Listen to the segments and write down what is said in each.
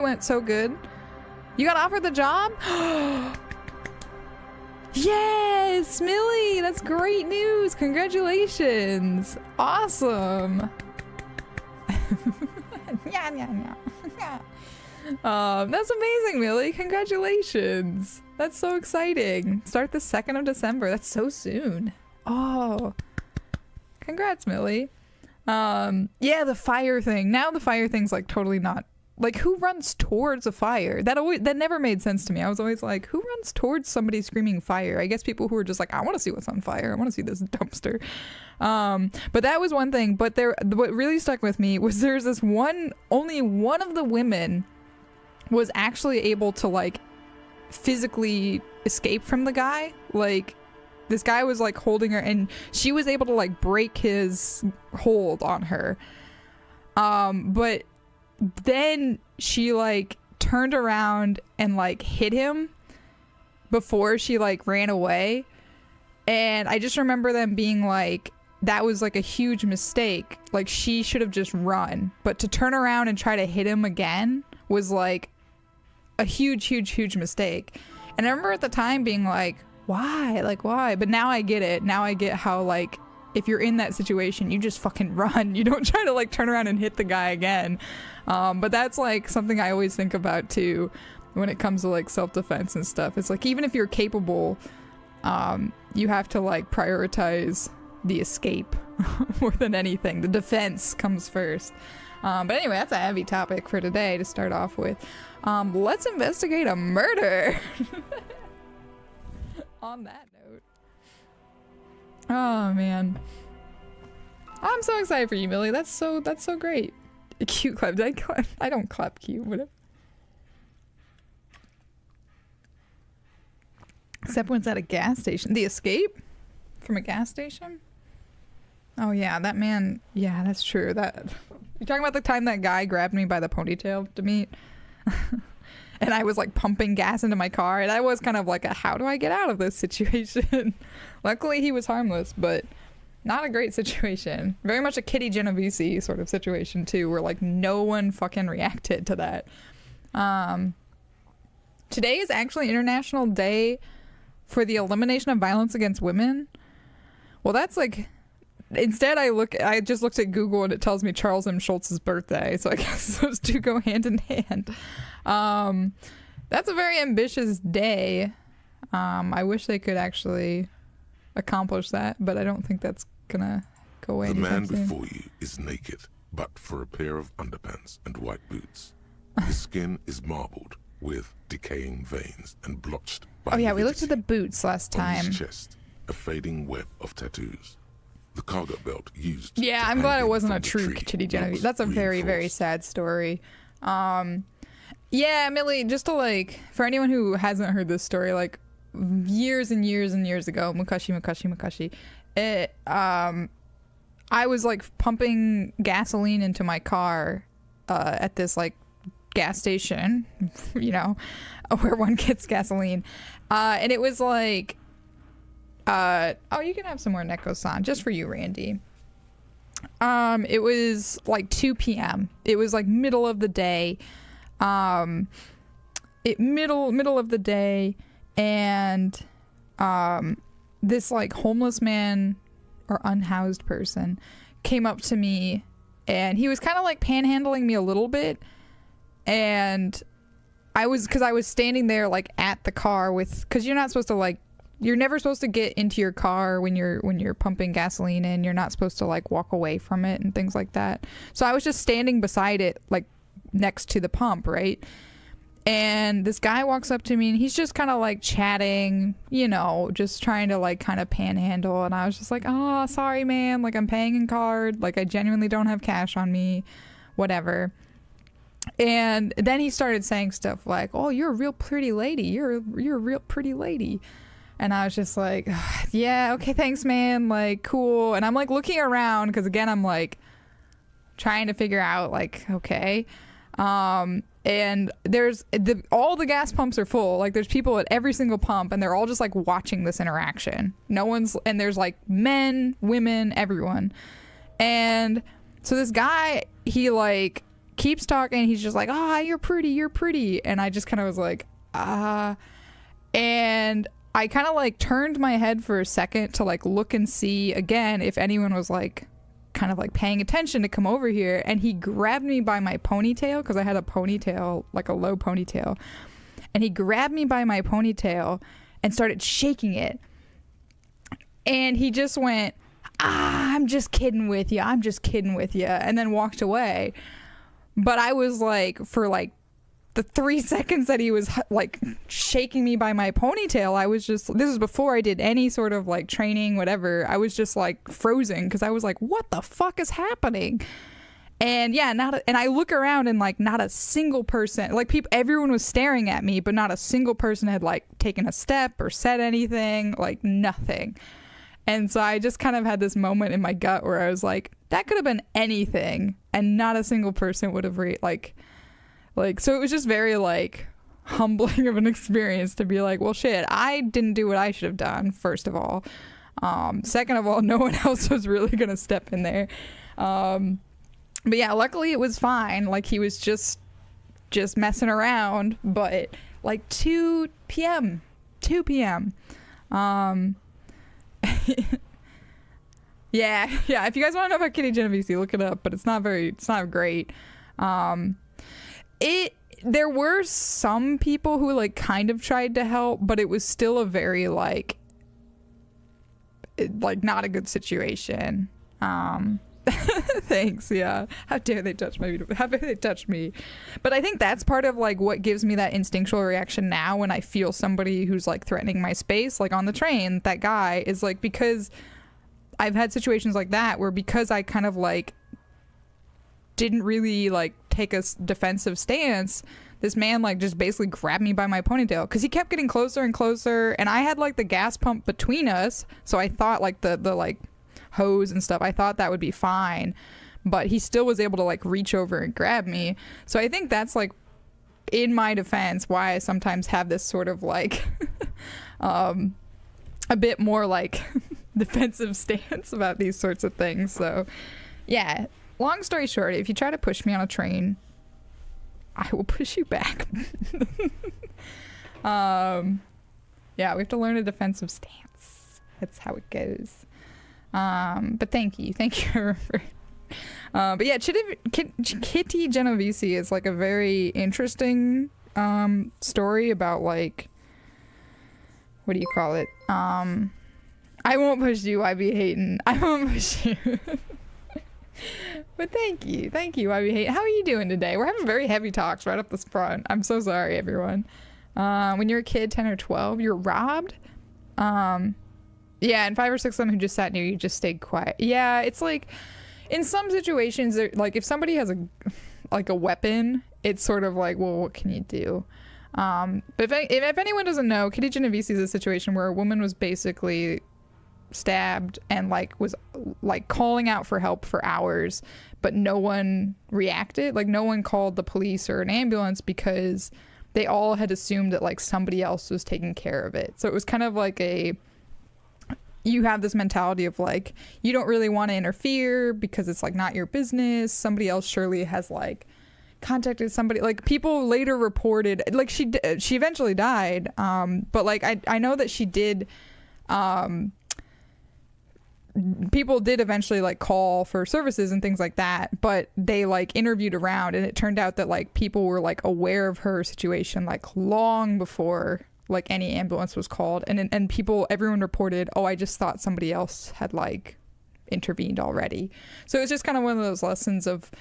went so good. You got offered the job? Yes, Millie, that's great news. Congratulations. Awesome. That's amazing, Millie. Congratulations. That's so exciting. Start the 2nd of December. That's so soon. Oh, congrats, Millie. Yeah, the fire thing. Now the fire thing's like totally not. Like, who runs towards a fire? That never made sense to me. I was always like, who runs towards somebody screaming fire? I guess people who are just like, I want to see what's on fire. I want to see this dumpster. But that was one thing. But what really stuck with me was there's this only one of the women was actually able to like physically escape from the guy. Like, this guy was like holding her and she was able to like break his hold on her. But then she like turned around and like hit him before she like ran away. And I just remember them being like, that was like a huge mistake. Like, she should have just run. But to turn around and try to hit him again was like a huge mistake. And I remember at the time being like, why? Like, why? But now I get it. Now I get how like, if you're in that situation, you just fucking run. You don't try to like turn around and hit the guy again. But that's like something I always think about too when it comes to like self-defense and stuff. It's like, even if you're capable, you have to like prioritize the escape more than anything. The defense comes first. But anyway, that's a heavy topic for today to start off with. Let's investigate a murder. On that note. Oh man, I'm so excited for you, Millie. That's so great. Cute clap. I don't clap cute. Whatever. Except when it's at a gas station. The escape from a gas station. Oh yeah, that man. Yeah, that's true. That you're talking about the time that guy grabbed me by the ponytail to meet. And I was like pumping gas into my car, and I was kind of like, how do I get out of this situation? Luckily he was harmless, but not a great situation. Very much a Kitty Genovese sort of situation too, where like no one fucking reacted to that. Today is actually International Day for the Elimination of Violence Against Women. Well, that's like, instead I just looked at Google and it tells me Charles M. Schultz's birthday, so I guess those two go hand in hand. That's a very ambitious day. I wish they could actually accomplish that, but I don't think that's gonna go away. The man before you is naked, but for a pair of underpants and white boots. His skin is marbled with decaying veins and blotched by we lividity. looked at the boots last time. On his chest, a fading web of tattoos. The cargo belt used. Yeah, I'm glad it wasn't a true Kitty Genovese. That's a very, very sad story. Yeah, Millie, just to like, for anyone who hasn't heard this story, like years and years and years ago, Mukashi, I was like pumping gasoline into my car at this like gas station, you know, where one gets gasoline. And it was like, oh, you can have some more Neko-san, just for you, Randy. It was like 2 p.m. It was like middle of the day. Middle of the day, and this like homeless man or unhoused person came up to me, and he was kind of like panhandling me a little bit, and because I was standing there like at the car because you're not supposed to like, you're never supposed to get into your car when you're pumping gasoline in. You're not supposed to like walk away from it and things like that. So I was just standing beside it, like next to the pump, right? And this guy walks up to me and he's just kind of like chatting, you know, just trying to like kind of panhandle. And I was just like, oh, sorry, man. Like, I'm paying in card. Like, I genuinely don't have cash on me, whatever. And then he started saying stuff like, oh, you're a real pretty lady. You're a real pretty lady. And I was just like, yeah, okay, thanks, man. Like, cool. And I'm like looking around because, again, I'm like trying to figure out like, okay. And there's all the gas pumps are full. Like, there's people at every single pump, and they're all just like watching this interaction. And there's like men, women, everyone. And so this guy, he like keeps talking. He's just like, you're pretty. And I just kind of was like, and I kind of like turned my head for a second to like look and see again if anyone was like kind of like paying attention to come over here. And he grabbed me by my ponytail, because I had a ponytail, like a low ponytail. And he grabbed me by my ponytail and started shaking it. And he just went, I'm just kidding with you. I'm just kidding with you. And then walked away. But I was like, for like the 3 seconds that he was like shaking me by my ponytail, I was just, this was before I did any sort of like training, whatever. I was just like frozen, because I was like, what the fuck is happening? And yeah, and I look around and like not a single person, like everyone was staring at me, but not a single person had like taken a step or said anything, like nothing. And so I just kind of had this moment in my gut where I was like, that could have been anything, and not a single person would have like, so it was just very like humbling of an experience to be like, well, shit, I didn't do what I should have done, first of all. Second of all, no one else was really going to step in there. But yeah, luckily it was fine. Like, he was just messing around, but like 2 p.m. Yeah, if you guys want to know about Kitty Genovese, look it up, but it's not great. There were some people who like kind of tried to help, but it was still a very like not a good situation. Thanks. Yeah. How dare they touch my video? How dare they touch me? But I think that's part of like what gives me that instinctual reaction now when I feel somebody who's like threatening my space, like on the train. That guy is like, because I've had situations like that where, because I kind of like didn't really like take a defensive stance, this man like just basically grabbed me by my ponytail, because he kept getting closer and closer, and I had like the gas pump between us, so I thought like the like hose and stuff, I thought that would be fine, but he still was able to like reach over and grab me. So I think that's like, in my defense, why I sometimes have this sort of like a bit more like defensive stance about these sorts of things. So yeah, long story short, if you try to push me on a train, I will push you back. Yeah, we have to learn a defensive stance. That's how it goes. But thank you for but yeah, Kitty Genovese is like a very interesting story about like, what do you call it? I won't push you, I be hating. I won't push you. But thank you, I be hating. How are you doing today? We're having very heavy talks right up this front. I'm so sorry, everyone. When you're a kid, 10 or 12, you're robbed. Yeah, and 5 or 6 of them who just sat near you just stayed quiet. Yeah, it's like, in some situations, like if somebody has a weapon, it's sort of like, well, what can you do? But if anyone doesn't know, Kitty Genovese is a situation where a woman was basically stabbed and like was like calling out for help for hours, but no one reacted. Like, no one called the police or an ambulance, because they all had assumed that like somebody else was taking care of it. So it was kind of like you have this mentality of like, you don't really want to interfere because it's like not your business. Somebody else surely has like contacted somebody. Like, people later reported like she eventually died, but like I know that she did, people did eventually like call for services and things like that, but they like interviewed around, and it turned out that like people were like aware of her situation like long before like any ambulance was called, and everyone reported, oh, I just thought somebody else had like intervened already. So it's just kind of one of those lessons of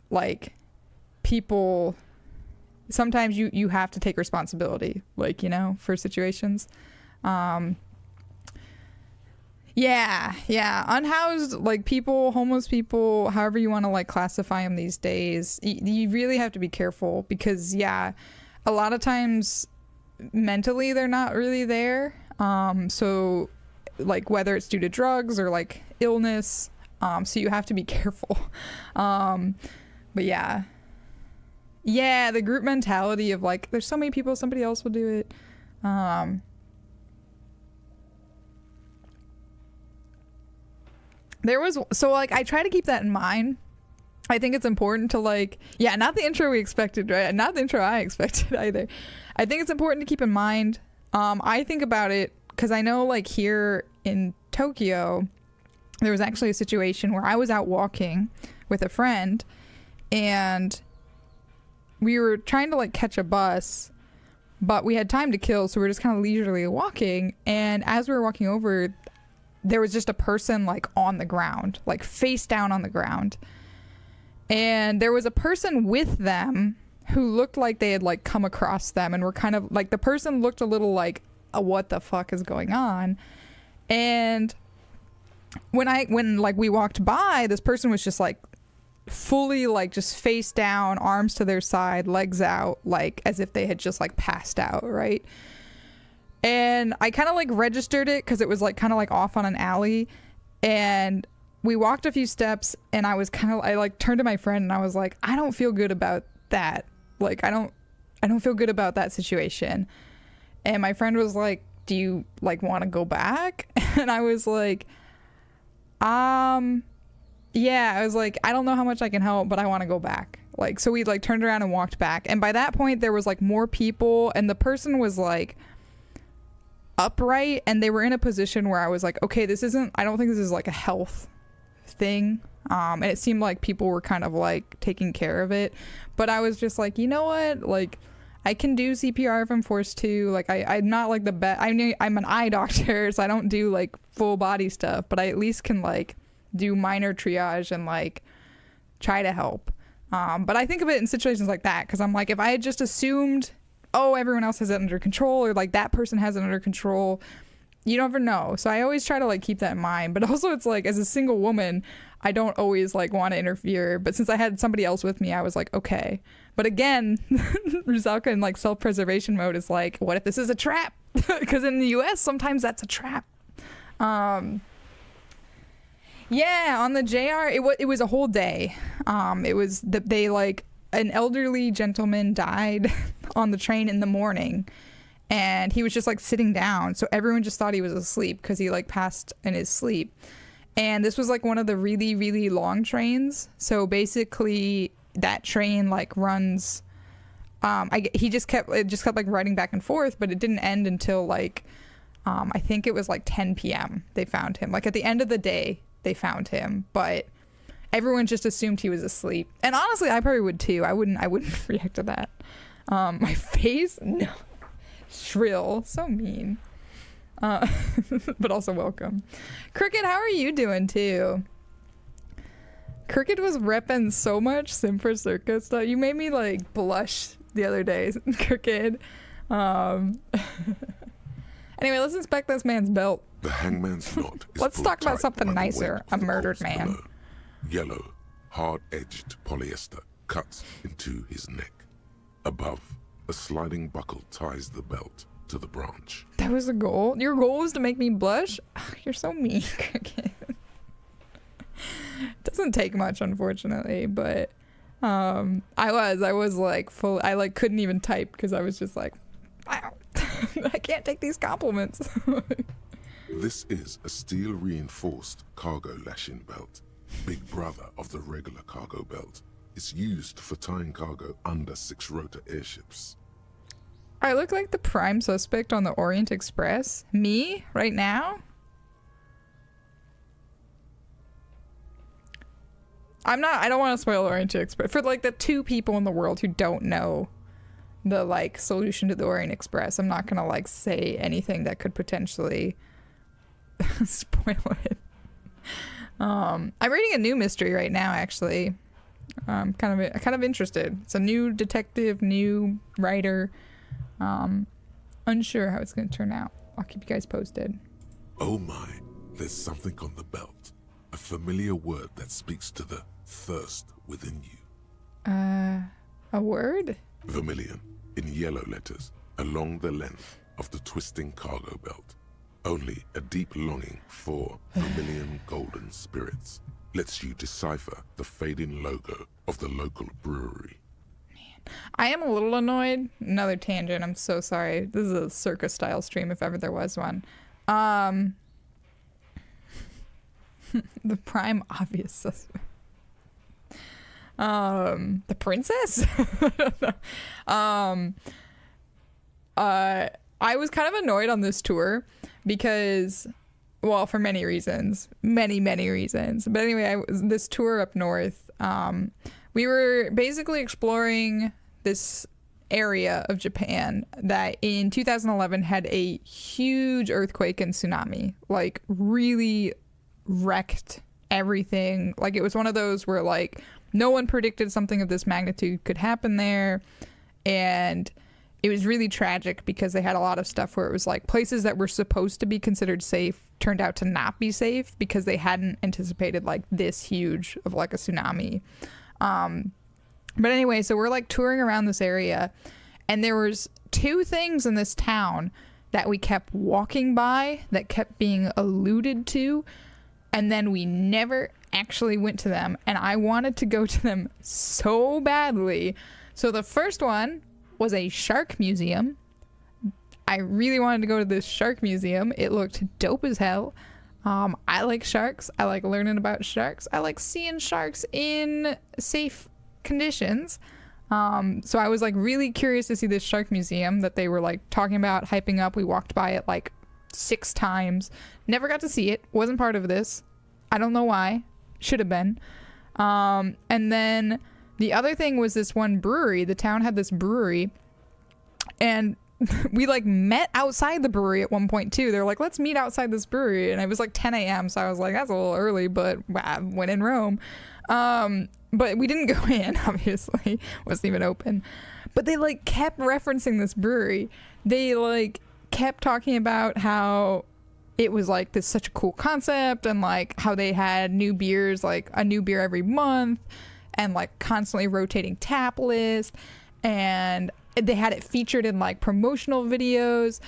like, people sometimes you have to take responsibility, like, you know, for situations. Yeah, unhoused, like, people, homeless people, however you want to like classify them these days, you really have to be careful, because yeah, a lot of times mentally they're not really there. So like, whether it's due to drugs or like illness, so you have to be careful. But yeah, the group mentality of like, there's so many people, somebody else will do it. So like, I try to keep that in mind I think it's important to like, yeah, not the intro we expected, right? Not the intro I expected either. I think it's important to keep in mind. I think about it because I know like here in Tokyo, there was actually a situation where I was out walking with a friend and we were trying to like catch a bus, but we had time to kill. So we were just kind of leisurely walking. And as we were walking over, there was just a person like on the ground, like face down on the ground. And there was a person with them who looked like they had like come across them and were kind of like, the person looked a little like, what the fuck is going on? And when like we walked by, this person was just like fully like just face down, arms to their side, legs out, like as if they had just like passed out, right? And I kind of like registered it because it was like kind of like off on an alley. And we walked a few steps and I like turned to my friend and I was like, I don't feel good about that. Like, I don't feel good about that situation. And my friend was like, do you like want to go back? And I was like, yeah, I was like, I don't know how much I can help, but I want to go back. Like, so we like turned around and walked back. And by that point there was like more people and the person was like upright and they were in a position where I was like, okay, I don't think this is like a health thing. And it seemed like people were kind of like taking care of it. But I was just like, you know what? Like, I can do CPR if I'm forced to. Like, I'm not like the best. I'm an eye doctor, so I don't do like full body stuff, but I at least can like do minor triage and like try to help. But I think of it in situations like that because I'm like, if I had just assumed, oh, everyone else has it under control or like that person has it under control, you never know. So I always try to like keep that in mind. But also it's like as a single woman, I don't always like want to interfere. But since I had somebody else with me, I was like, okay. But again, Rusalka in like self-preservation mode is like, what if this is a trap? Because in the US, sometimes that's a trap. Yeah, on the JR, it was a whole day. It was they like an elderly gentleman died on the train in the morning, and he was just like sitting down. So everyone just thought he was asleep because he like passed in his sleep. And this was like one of the really, really long trains. So basically, that train like runs. It just kept like riding back and forth, but it didn't end until like I think it was like 10 p.m. They found him. Like at the end of the day, they found him, but everyone just assumed he was asleep. And honestly, I probably would too. I wouldn't react to that. My face, no, shrill, so mean. But also welcome. Cricket, how are you doing too? Cricket was repping so much Simper Circus stuff. You made me like blush the other day, Cricket. Anyway, let's inspect this man's belt. The hangman's knot is Let's talk about something nicer. A murdered man. Below. Yellow, hard-edged polyester cuts into his neck. Above, a sliding buckle ties the belt to the branch. That was the goal? Your goal was to make me blush? Ugh, you're so mean, Cricket. Doesn't take much, unfortunately, but I was like full. I like couldn't even type because I was just like, wow. I can't take these compliments. This is a steel-reinforced cargo lashing belt, big brother of the regular cargo belt. It's used for tying cargo under 6-rotor airships. I look like the prime suspect on the Orient Express. Me, right now? I don't want to spoil Orient Express. For like the 2 people in the world who don't know the like solution to the Orient Express, I'm not gonna like say anything that could potentially spoil it. I'm reading a new mystery right now, actually. I'm kind of interested. It's a new detective, new writer. Unsure how it's going to turn out. I'll keep you guys posted. Oh my, there's something on the belt. A familiar word that speaks to the thirst within you. A word? Vermilion, in yellow letters, along the length of the twisting cargo belt. Only a deep longing for vermilion golden spirits lets you decipher the fading logo of the local brewery. I am a little annoyed. Another tangent. I'm so sorry. This is a circus style stream if ever there was one. The prime obvious suspect. The princess? um, I was kind of annoyed on this tour because, well, for many reasons, many reasons. But anyway, this tour up north, we were basically exploring this area of Japan that in 2011 had a huge earthquake and tsunami, like really wrecked everything. Like it was one of those where like no one predicted something of this magnitude could happen there, and it was really tragic because they had a lot of stuff where it was like places that were supposed to be considered safe turned out to not be safe because they hadn't anticipated like this huge of like a tsunami. But anyway, so we're like touring around this area, and there was two things in this town that we kept walking by that kept being alluded to, and then we never actually went to them, and I wanted to go to them so badly. So the first one was a shark museum. I really wanted to go to this shark museum. It looked dope as hell. I like sharks. I like learning about sharks. I like seeing sharks in safe conditions. So I was like really curious to see this shark museum that they were like talking about, hyping up. We walked by it like 6 times. Never got to see it. Wasn't part of this. I don't know why. Should have been. And then the other thing was this one brewery. The town had this brewery, and we like met outside the brewery at one point too. They're like, let's meet outside this brewery, and it was like 10 a.m. so I was like, that's a little early, but when in Rome. But we didn't go in, obviously. Wasn't even open. But they like kept referencing this brewery. They like kept talking about how it was like this such a cool concept, and like how they had new beers, like a new beer every month, and like constantly rotating tap list, and they had it featured in like promotional videos.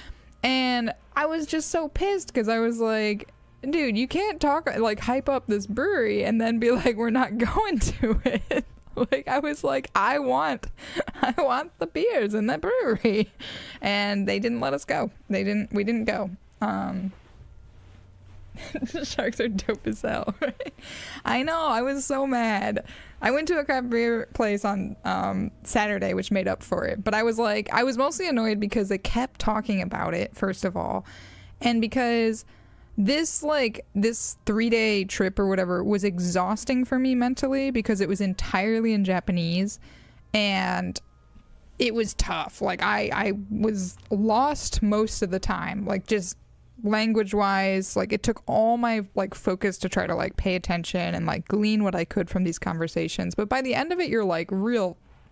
And I was just so pissed because I was like, dude, you can't talk like hype up this brewery and then be like, we're not going to it. Like I was like, I want the beers in that brewery, and they didn't let us go. We didn't go. Sharks are dope as hell, right? I know, I was so mad. I went to a craft beer place on Saturday, which made up for it. But I was mostly annoyed because they kept talking about it, first of all. And because this 3-day trip or whatever was exhausting for me mentally because it was entirely in Japanese. And it was tough. Like I was lost most of the time, like just language wise. Like it took all my like focus to try to like pay attention and like glean what I could from these conversations. But by the end of it, you're like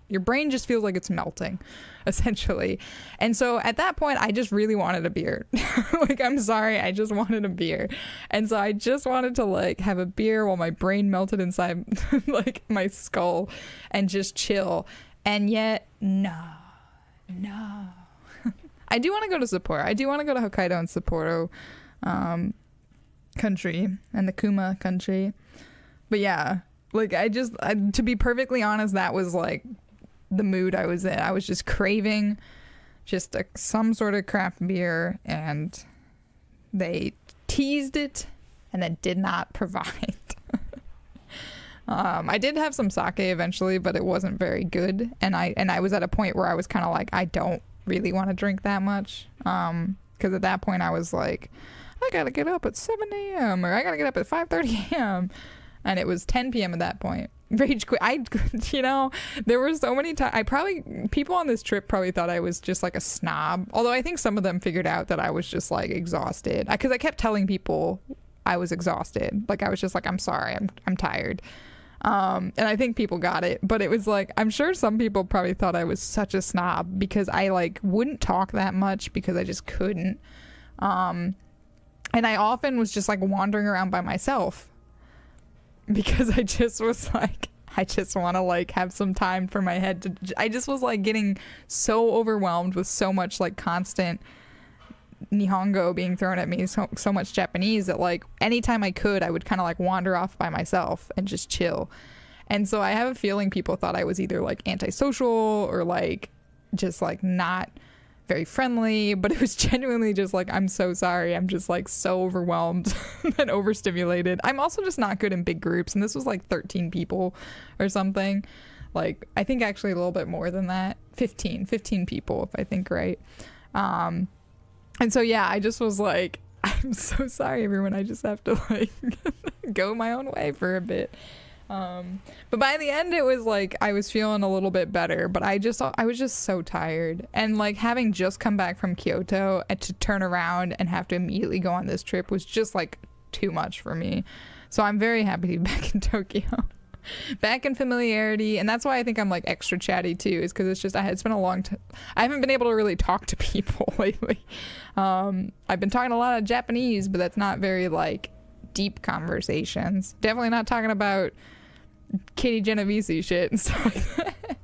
your brain just feels like it's melting, essentially. And so at that point, I just really wanted a beer. Like, I'm sorry, I just wanted a beer. And so I just wanted to like have a beer while my brain melted inside like my skull and just chill. And yet, no. I do want to go to Sapporo. I do want to go to Hokkaido and Sapporo country and the Kuma country. But yeah, like to be perfectly honest, that was like the mood I was in. I was just craving just some sort of craft beer, and they teased it and then did not provide. I did have some sake eventually, but it wasn't very good. And I was at a point where I was kind of like, I don't really want to drink that much. Because at that point I was like, I gotta get up at 7 a.m. or I gotta get up at 5:30 a.m. And it was 10 p.m. at that point. Rage quit. There were so many times. People on this trip probably thought I was just like a snob. Although I think some of them figured out that I was just like exhausted. Because I kept telling people I was exhausted. Like I was just like, I'm sorry, I'm tired. And I think people got it. But it was like, I'm sure some people probably thought I was such a snob because I like wouldn't talk that much because I just couldn't. And I often was just like wandering around by myself. Because I just was like, I just want to like have some time for my head to, I just was like getting so overwhelmed with so much like constant Nihongo being thrown at me, so much Japanese, that like anytime I could, I would kind of like wander off by myself and just chill. And so I have a feeling people thought I was either like antisocial or like just like not very friendly, but it was genuinely just like, I'm so sorry. I'm just like so overwhelmed and overstimulated. I'm also just not good in big groups. And this was like 13 people or something. Like, I think actually a little bit more than that. 15 people, if I think right. And so, yeah, I just was like, I'm so sorry, everyone. I just have to like go my own way for a bit. But by the end, it was like I was feeling a little bit better, but I was just so tired. And like having just come back from Kyoto and to turn around and have to immediately go on this trip was just like too much for me. So I'm very happy to be back in Tokyo. Back in familiarity, and that's why I think I'm like extra chatty too, is because it's just it's been a long time. I haven't been able to really talk to people lately. I've been talking a lot of Japanese, but that's not very like deep conversations. Definitely not talking about Katie Genovese shit and stuff like that.